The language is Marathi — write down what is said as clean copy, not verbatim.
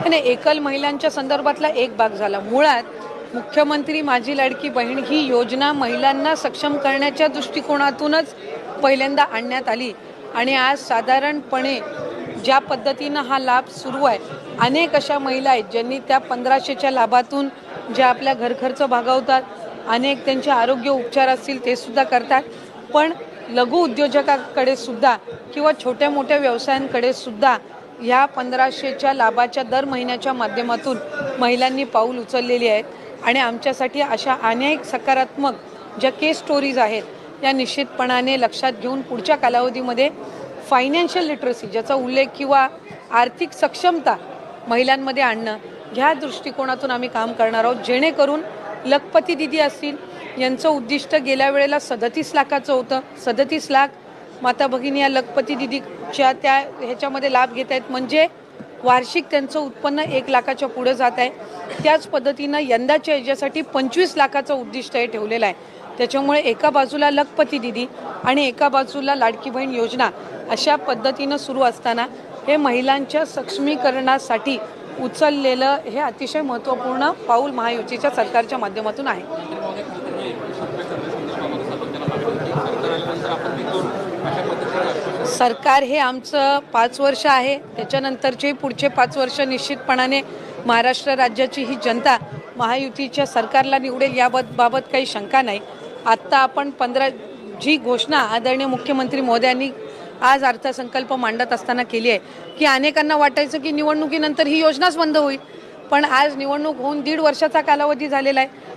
आणि एकल महिलांच्या संदर्भातला एक भाग झाला। मुळात मुख्यमंत्री माझी लाडकी बहीण ही योजना महिलांना सक्षम करण्याच्या दृष्टिकोनातूनच पहिल्यांदा आणण्यात आली आणि आज साधारणपणे ज्या पद्धतीनं हा लाभ सुरू आहे, अनेक अशा महिला आहेत ज्यांनी त्या 1500च्या लाभातून ज्या आपल्या घरखर्च भागवतात, अनेक त्यांचे आरोग्य उपचार असतील ते सुद्धा करतात। पण लघु उद्योजकांकडे सुद्धा किंवा छोट्या मोठ्या व्यवसायांकडे सुद्धा ह्या 1500च्या लाभाच्या दर महिन्याच्या माध्यमातून महिलांनी पाऊल उचललेली आहेत आणि आमच्यासाठी अशा अनेक सकारात्मक ज्या केस स्टोरीज आहेत त्या निश्चितपणाने लक्षात घेऊन पुढच्या कालावधीमध्ये फायनान्शियल लिटरसी ज्याचा उल्लेख किंवा आर्थिक सक्षमता महिलांमध्ये आणणं ह्या दृष्टिकोनातून आम्ही काम करणार आहोत, जेणेकरून लखपती दिदी असतील यांचं उद्दिष्ट गेल्या वेळेला 37 लाखाचं होतं। 37 लाख माता भगिनी या लखपती दिदीच्या त्या ह्याच्यामध्ये लाभ घेत आहेत, म्हणजे वार्षिक त्यांचं उत्पन्न 1 लाखाच्या पुढे जात आहे। त्याच पद्धतीनं यंदाच्या याच्यासाठी 25 लाखाचं उद्दिष्ट हे ठेवलेलं आहे। त्याच्यामुळे एका बाजूला लखपती दिदी आणि एका बाजूला लाडकी बहीण योजना अशा पद्धतीनं सुरू असताना हे महिलांच्या सक्षमीकरणासाठी उचललेलं हे अतिशय महत्त्वपूर्ण पाऊल महायुतीच्या सरकारच्या माध्यमातून आहे। सरकार हे आमचं 5 वर्ष आहे, त्याच्यानंतरचे पुढचे 5 वर्ष निश्चितपणाने महाराष्ट्र राज्याची ही जनता महायुतीच्या सरकारला निवडेल याबाबत काही शंका नाही। आत्ता आपण जी घोषणा आदरणीय मुख्यमंत्री महोदयांनी आज अर्थसंकल्प मांडत असताना केली आहे की अनेकांना वाटायचं की निवडणुकीनंतर ही योजनाच बंद होईल, पण आज निवडणूक होऊन 1.5 वर्षाचा कालावधी झालेला आहे